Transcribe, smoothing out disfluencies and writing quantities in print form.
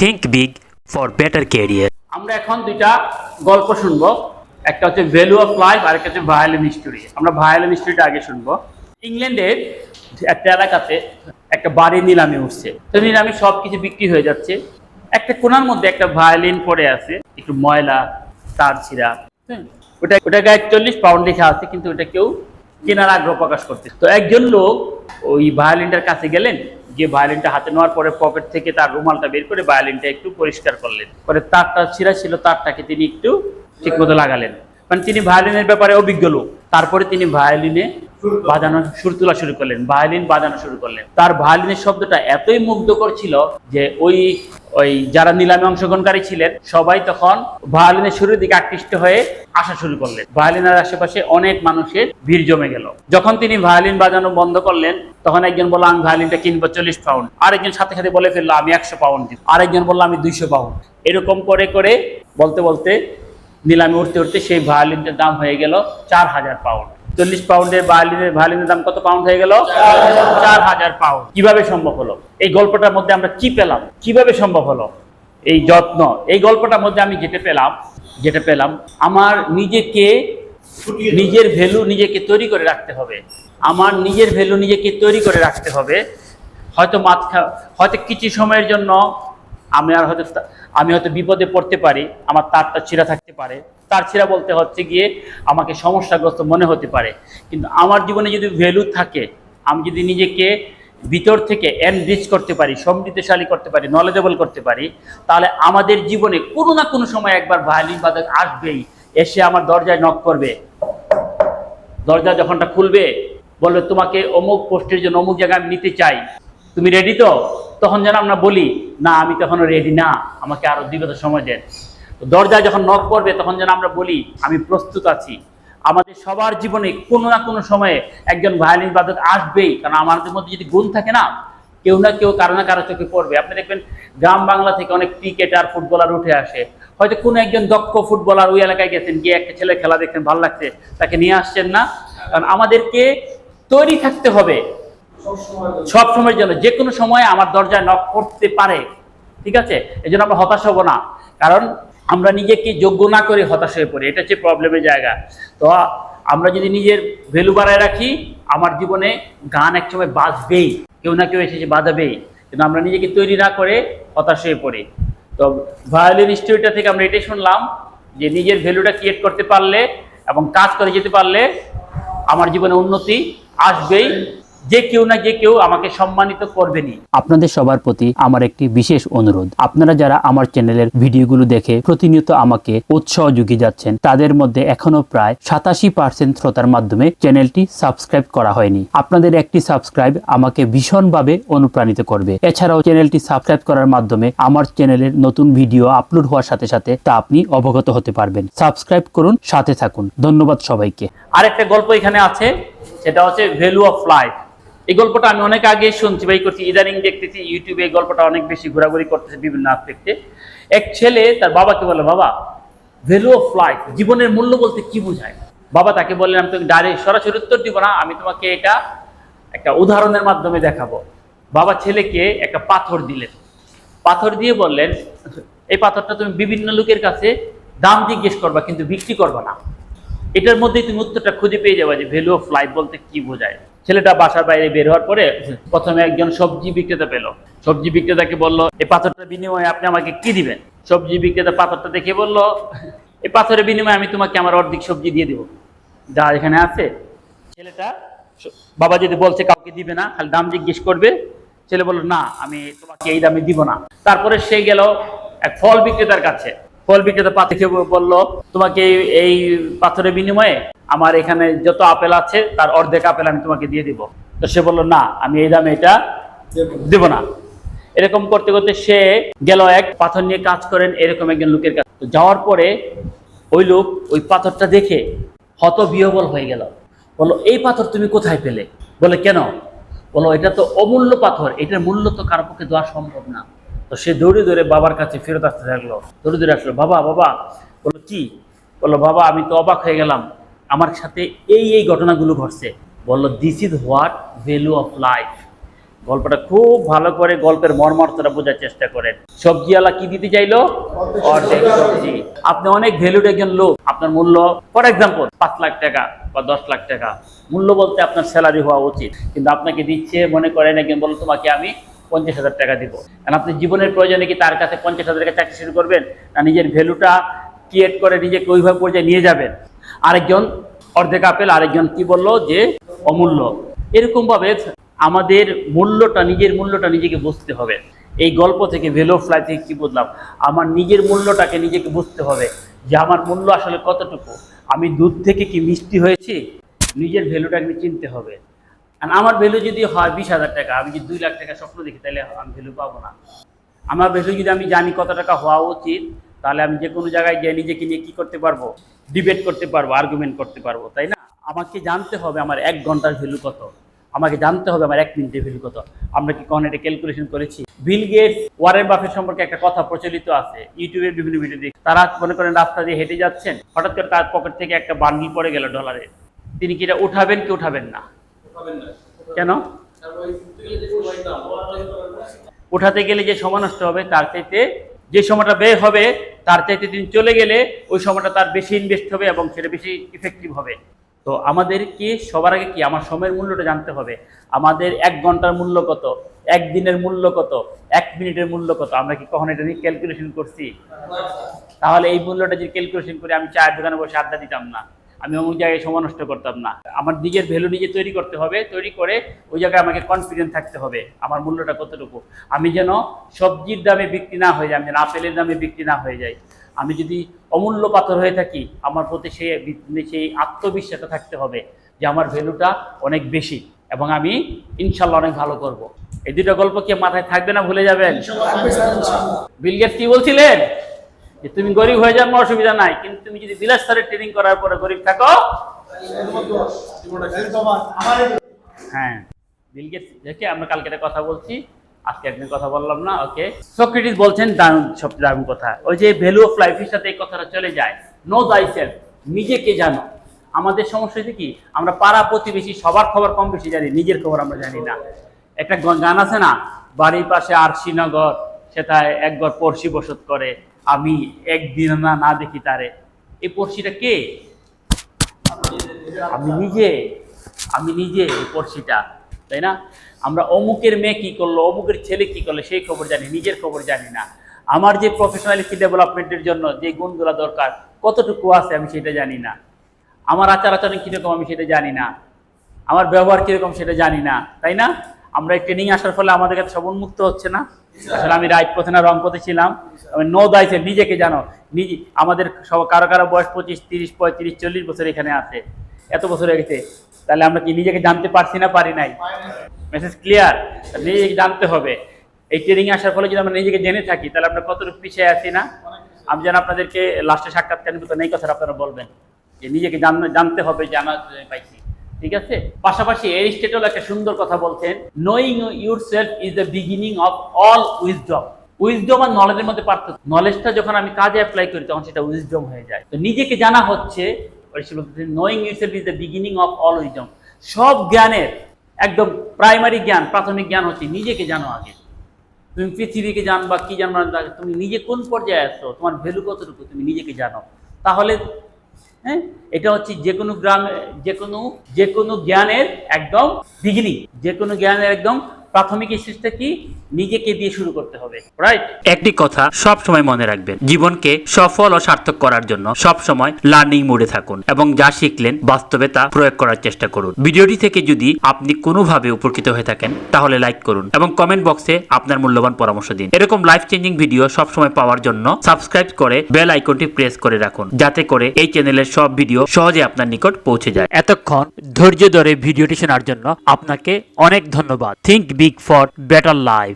Think big for better career. আমরা এখন দুইটা গল্প শুনবো। একটা হচ্ছে ভ্যালু অফ লাইফ আর একটা হচ্ছে ভায়োলিন স্টোরি। আমরা ভায়োলিন স্টোরিটা আগে শুনবো। ইংল্যান্ডের একটা এলাকাতে একটা বাড়ি নিলামে উঠছে। তো নিলামে সবকিছু বিক্রি হয়ে যাচ্ছে। একটা কোণার মধ্যে একটা ভায়োলিন পড়ে আছে, একটু ময়লা, তার ছিঁড়া। ওটা গায়ে 40 পাউন্ড লেখা আছে, কিন্তু ওটা কেউ কেনার আগ্রহ প্রকাশ করতে। তো একজন লোক ওই ভায়োলিনটার কাছে গেলেন, যে ভায়োলিনটা হাতে নেওয়ার পরে পকেট থেকে তার রুমালটা বের করে ভায়োলিনটা একটু পরিষ্কার করলেন, পরে তারটা ছিঁড়া ছিল, তারটাকে তিনি একটু ঠিক মতো লাগালেন। মানে তিনি ভায়োলিনের ব্যাপারে অভিজ্ঞ লোক। তারপরে তিনি ভায়োলিনে বাজানো সুর তোলা শুরু করলেন, ভায়োলিন বাজানো শুরু করলেন। তার ভায়োলিনের শব্দটা এতই মুগ্ধকর ছিল যে ওই যারা নিলামে অংশগ্রহণকারী ছিলেন সবাই তখন ভায়োলিনের সুরের দিকে আকৃষ্ট হয়ে আসা শুরু করলেন। ভায়োলিনের আশেপাশে অনেক মানুষের ভিড় জমে গেল। যখন তিনি ভায়োলিন বাজানো বন্ধ করলেন, তখন একজন বলল আমি ভায়োলিনটা কিনবো 40 পাউন্ড, আরেকজন সাথে সাথে বলে ফেললো আমি 100 পাউন্ড দিব, আরেকজন বললো আমি 200 পাউন্ড। এরকম করে করে বলতে বলতে নিলামে উঠতে উঠতে সেই ভায়োলিনটার দাম হয়ে গেল 4000 পাউন্ড। 40 পাউন্ডের ভায়োলিনের দাম কত পাউন্ড হয়ে গেল? 4000 পাউন্ড। কিভাবে সম্ভব হলো? এই গল্পটার মধ্যে আমরা কি পেলাম? কিভাবে সম্ভব হলো এই যত্ন? এই গল্পটার মধ্যে আমি যেটা পেলাম আমার নিজের ভ্যালু নিজেকে তৈরি করে রাখতে হবে। আমার নিজের ভ্যালু নিজেকে তৈরি করে রাখতে হবে। হয়তো কিছু সময়ের জন্য আমি হয়তো বিপদে পড়তে পারি, আমার তারটা ছিঁড়া থাকতে পারে। তার ছিঁড়া বলতে হচ্ছে গিয়ে আমাকে সমস্যাগ্রস্ত মনে হতে পারে, কিন্তু আমার জীবনে যদি ভ্যালু থাকে, আমি যদি নিজেকে ভিতর থেকে এনরিচ করতে পারি, সমৃদ্ধশালী করতে পারি, নলেজেবল করতে পারি, তাহলে আমাদের জীবনে কোনো না কোনো সময় একবার ভায়োলিন বাদক আসবেই, এসে আমার দরজায় নক করবে। দরজা যখনটা খুলবে, বলবে তোমাকে অমুক পোস্টের জন্য অমুক জায়গায় আমি নিতে চাই, তুমি রেডি তো? তখন যেন আমরা বলি না আমি তখনও রেডি না, আমাকে আরো 2 বছর সময় দেন। দরজায় যখন নক করবে তখন যেন আমরা বলি আমি প্রস্তুত আছি। আমাদের সবার জীবনে কোনো না কোনো সময়ে একজন ভায়োলিন বাদক আসবেই, কারণ আমাদের মধ্যে যদি গুণ থাকে না, কেউ না কেউ কারো না কারো চোখে পড়বে। আপনি দেখবেন গ্রাম বাংলা থেকে অনেক ক্রিকেটার, ফুটবলার উঠে আসে। হয়তো কোনো একজন দক্ষ ফুটবলার ওই এলাকায় গেছেন, গিয়ে একটা ছেলে খেলা দেখছেন, ভালো লাগছে, তাকে নিয়ে আসছেন না? কারণ আমাদেরকে তৈরি থাকতে হবে সব সময়ের জন্য। যে কোনো সময় আমার দরজায় নক করতে পারে, ঠিক আছে? এই জন্য আমরা হতাশ হব না, কারণ আমরা নিজেকে যোগ্য না করে হতাশ হয়ে পড়ি। এটা হচ্ছে প্রবলেমের জায়গা। তো আমরা যদি নিজের ভ্যালু বাড়ায় রাখি, আমার জীবনে গান একসময় বাজবেই, কেউ না কেউ এসে বাজাবেই, কিন্তু আমরা নিজেকে তৈরি না করে হতাশ হয়ে পড়ি। তো ভায়োলিন স্টোরিটা থেকে আমরা এটাই শুনলাম যে নিজের ভ্যালুটা ক্রিয়েট করতে পারলে এবং কাজ করে যেতে পারলে আমার জীবনে উন্নতি আসবেই। যে কেউ না যে কেউ আমাকে সম্মানিত করবেনই। আপনাদের সবার প্রতি আমার একটি বিশেষ অনুরোধ, আপনারা যারা আমার চ্যানেলের ভিডিওগুলো দেখে প্রতিনিয়ত আমাকে উৎসাহ জুগিয়ে যাচ্ছেন, তাদের মধ্যে এখনো প্রায় 87% শ্রোতার মাধ্যমে চ্যানেলটি সাবস্ক্রাইব করা হয়নি। আপনাদের একটি সাবস্ক্রাইব আমাকে ভীষণভাবে অনুপ্রাণিত করবে। এছাড়াও চ্যানেলটি সাবস্ক্রাইব করার মাধ্যমে আমার চ্যানেলের নতুন ভিডিও আপলোড হওয়ার সাথে সাথে তা আপনি অবগত হতে পারবেন। সাবস্ক্রাইব করুন, সাথে থাকুন। ধন্যবাদ সবাইকে। আরেকটা গল্প এখানে আছে, সেটা হচ্ছে ভ্যালু অফ লাইফ। এই গল্পটা আমি অনেক আগে শুনছি বা করছি, ইদানিং দেখতেছি ইউটিউবে এই গল্পটা অনেক বেশি ঘোরাঘুরি করতেছে বিভিন্ন আসপেক্টে। এক ছেলে তার বাবাকে বলে, বাবা ভ্যালু অফ লাইফ, জীবনের মূল্য বলতে কি বোঝায়? বাবা তাকে বললেন আমি তোকে ডাইরেক্ট সরাসরি উত্তর দিব না, আমি তোমাকে এটা একটা উদাহরণের মাধ্যমে দেখাবো। বাবা ছেলেকে একটা পাথর দিলেন, পাথর দিয়ে বললেন এই পাথরটা তুমি বিভিন্ন লোকের কাছে দাম জিজ্ঞেস করবা, কিন্তু বিক্রি করবা না। এটার মধ্যেই তুমি উত্তরটা খুঁজে পেয়ে যাবে যে ভ্যালু অফ লাইফ বলতে কি বোঝায়। ছেলেটা বাসার বাইরে বের হওয়ার পরে প্রথমে একজন সবজি বিক্রেতা পেল। সবজি বিক্রেতাকে বলল এই পাথরটার বিনিময়ে আপনি আমাকে কি দিবেন? সবজি বিক্রেতা পাথরটা দেখে বলল এই পাথরের বিনিময়ে আমি তোমাকে আমার অর্ধেক সবজি দিয়ে দিব যা এখানে আছে। ছেলেটা, বাবা যদি বলছে কাউকে দিবে না, খালি দাম জিজ্ঞেস করবে, ছেলে বলল না আমি তোমাকে এই দামে দিব না। তারপরে সে গেল এক ফল বিক্রেতার কাছে। ফল বিক্রেতা পাথরকে বলল তোমাকে এই পাথরের বিনিময়ে আমার এখানে যত আপেল আছে তার অর্ধেক আপেল আমি তোমাকে দিয়ে দিব। তো সে বলল না আমি এই দামে এটা দেব না। এরকম করতে করতে সে গেল এক পাথর নিয়ে কাজ করেন এরকম একজন লোকের কাছে। তো যাওয়ার পরে ওই লোক ওই পাথরটা দেখে হতবিহ্বল হয়ে গেল। বললো এই পাথর তুমি কোথায় পেলে? বলে কেন? বলো এটা তো অমূল্য পাথর, এটার মূল্য তো কারো পক্ষে দেওয়া সম্ভব না। তো সে দৌড়ে দৌড়ে বাবার কাছে ফেরত আসতে থাকলো, দৌড়ে দৌড়ে আসলো। বাবা বাবা, বললো কি? বললো বাবা আমি তো অবাক হয়ে গেলাম, আমার সাথে এই ঘটনাগুলো ঘটছে। বললো this is what value of life. গল্পটা খুব ভালো করে গল্পের মর্মার্থটা বোঝার চেষ্টা করেন। সবজিওয়ালা কি দিতে চাইলো? অর্ধেক সবজি। আপনি অনেক ভ্যালুড একজন লোক, আপনার মূল্য ফর এক্সাম্পল 5 লাখ টাকা বা 10 লাখ টাকা মূল্য বলতে আপনার স্যালারি হওয়া উচিত, কিন্তু আপনাকে দিচ্ছে মনে করেন একজন বলল তোমাকে আমি 50,000 টাকা দিব। কারণ আপনি জীবনের প্রয়োজনে কি তার কাছে 50,000 টাকা চাকরি শুরু করবেন, না নিজের ভ্যালুটা ক্রিয়েট করে নিজেকে ওইভাবে পর্যায়ে নিয়ে যাবেন? আরেকজন অর্ধেক আপেল, আরেকজন কি বললো যে অমূল্য। এরকম ভাবে আমাদের মূল্যটা, নিজের মূল্যটা নিজেকে বুঝতে হবে। এই গল্প থেকে ভ্যালু অফ লাইফ থেকে কি বুঝলাম? আমার নিজের মূল্যটাকে নিজেকে বুঝতে হবে যে আমার মূল্য আসলে কতটুকু। আমি দুধ থেকে কি মিষ্টি হয়েছি, নিজের ভ্যালুটাকে চিনতে হবে। আর আমার ভ্যালু যদি হয় 20,000 টাকা, আমি যদি 2 লাখ টাকা স্বপ্ন দেখি তাহলে আমি ভ্যালু পাবো না। আমার ভ্যালু যদি আমি জানি কত টাকা হওয়া উচিত, তাহলে আমি যে কোনো জায়গায় গিয়ে নিজেকে নিয়ে কি করতে পারবো, ডিবেট করতে পারবো, আর্গুমেন্ট করতে পারবো, তাই না? আমাকে জানতে হবে আমার 1 ঘন্টার ভ্যালু কত, আমাকে জানতে হবে আমার 1 মিনিটের ভ্যালু কত। আমরা কি কখনো এটা ক্যালকুলেশন করেছি? বিল গেটস, ওয়ারেন বাফেট সম্পর্কে একটা কথা প্রচলিত আছে, ইউটিউবের বিভিন্ন ভিডিও দেখি। তারা মনে করেন রাস্তা দিয়ে হেঁটে যাচ্ছেন, হঠাৎ করে তার পকেট থেকে একটা বান্ডিল পড়ে গেল ডলারের। তিনি কি এটা উঠাবেন কি উঠাবেন না? কেন? উঠাতে গেলে যে সময় নষ্ট হবে, তার চাইতে যে সময়টা ব্যয় হবে তার চাইতে তিনি চলে গেলে ওই সময়টা তার বেশি ইনভেস্ট হবে এবং সেটা বেশি ইফেক্টিভ হবে। তো আমাদের কি সবার আগে কি আমার সময়ের মূল্যটা জানতে হবে। আমাদের 1 ঘন্টার মূল্য কত, 1 দিনের মূল্য কত, 1 মিনিটের মূল্য কত, আমরা কি কখনো এটা নিয়ে ক্যালকুলেশন করছি? তাহলে এই মূল্যটা যদি ক্যালকুলেশন করে আমি চায়ের দোকানে বসে আড্ডা দিতাম না, আমি অমুক জায়গায় সময় নষ্ট করতাম না। আমার নিজের ভ্যালু নিজে তৈরি করতে হবে, তৈরি করে ওই জায়গায় আমাকে কনফিডেন্ট থাকতে হবে আমার মূল্যটা কতটুকু। আমি যেন সবজির দামে বিক্রি না হয়ে যায়, আমি যেন আপেলের দামে বিক্রি না হয়ে যাই। আমি যদি অমূল্য পাথর হয়ে থাকি, আমার প্রতি সেই আত্মবিশ্বাসটা থাকতে হবে যে আমার ভ্যালুটা অনেক বেশি এবং আমি ইনশাল্লাহ অনেক ভালো করব। এই দুটো গল্প কি মাথায় থাকবে না ভুলে যাবেন? বিল গেটস কি বলছিলেন? যে তুমি গরিব হয়ে যান অসুবিধা নাই, কিন্তু তুমি যদি বিলাস স্তরে ট্রেনিং করার পরে গরিব থাকো। হ্যাঁ, বিল গেটস দেখে আমরা কালকে একটা কথা বলছি, আজকে একদিন কথা বললাম না। ওকে, সক্রেটিস বলছেন দারুণ, সবচেয়ে দারুণ কথা, ওই যে ভ্যালু অফ লাইফের সাথে এই কথাটা চলে যায়, নো থাইসেলফ, নিজেকে জানো। আমাদের সমস্যা হচ্ছে কি, আমরা পাড়া প্রতিবেশী সবার খবর কম বেশি জানি, নিজের খবর আমরা জানি না। একটা গান আছে না, বাড়ির পাশে আরশিনগর, সেটায় এক ঘর পড়শি বসত করে, আমি একদিন না দেখি তারে। এই পড়শিটা কে? আমি নিজে এই পড়শিটা, তাই না? আমরা অমুকের মেয়ে কি করলো, অমুকের ছেলে কি করলো সেই খবর জানি, নিজের খবর জানি না। আমার যে প্রফেশনালিটি ডেভেলপমেন্টের জন্য যে গুণগুলো দরকার কতটুকু আছে আমি সেটা জানি না। আমার আচার আচরণ কিরকম আমি সেটা জানি না, আমার ব্যবহার কিরকম সেটা জানি না, তাই না? আমরা এই ট্রেনিং আসার ফলে আমাদের কাছে সব উন্মুক্ত হচ্ছে না। আসলে আমি রাইট পথে না রং পথে ছিলাম। নো দায়িত্ব, নিজেকে জানো। নিজে আমাদের সব কারো কারো বয়স 25, 30, 35, 40 বছর এখানে আছে, এত বছর হয়ে গেছে। তাহলে আমরা কি নিজেকে জানতে পারছি না পারি নাই? Message clear? নিজেকে জানতে হবে। এই ট্রেনিং আসার ফলে যদি আমরা নিজেকে জেনে থাকি তাহলে আমরা কতটুকু পিছিয়ে আছি না? আমি যেন আপনাদেরকে লাস্টে সাক্ষাৎকার নিব, এই কথাটা আপনারা বলবেন যে নিজেকে জানতে হবে, জানা পাইছি, ঠিক আছে? পাশাপাশি এরিস্টটল একটা সুন্দর কথা বলছেন, knowing yourself is the beginning of all wisdom. Wisdom আর নলেজের মধ্যে পার্থক্য। নলেজটা যখন আমি কাজে অ্যাপ্লাই করি তখন সেটা উইজডম হয়ে যায়। তো নিজেকে জানা হচ্ছে knowing yourself is the beginning of all wisdom. সব জ্ঞানের একদম প্রাইমারি জ্ঞান, প্রাথমিক জ্ঞান হচ্ছে নিজেকে জানো আগে। তুমি পৃথিবীকে জানবা কি জানবা, তুমি নিজে কোন পর্যায়ে আছো, তোমার ভ্যালু কতটুকু তুমি নিজেকে জানো। তাহলে হ্যাঁ, এটা হচ্ছে যে কোনো জ্ঞানের একদম বিগিনিং, যে কোনো জ্ঞানের একদম প্রাথমিক স্টেজটা কি, নিজেকে দিয়ে শুরু করতে হবে, রাইট? একটি কথা সব সময় মনে রাখবেন, জীবনকে সফল ও সার্থক করার জন্য সব সময় লার্নিং মোডে থাকুন এবং যা শিখলেন বাস্তবে তা প্রয়োগ করার চেষ্টা করুন। ভিডিওটি থেকে যদি আপনি কোনোভাবে উপকৃত হয়ে থাকেন তাহলে লাইক করুন এবং কমেন্ট বক্সে আপনার মূল্যবান পরামর্শ দিন। এরকম লাইফ চেঞ্জিং ভিডিও সব সময় পাওয়ার জন্য সাবস্ক্রাইব করে বেল আইকনটি প্রেস করে রাখুন, যাতে করে এই চ্যানেলের সব ভিডিও সহজে আপনার নিকট পৌঁছে যায়। এতক্ষণ ধৈর্য ধরে ভিডিওটি শোনার জন্য আপনাকে অনেক ধন্যবাদ। Think big for better life.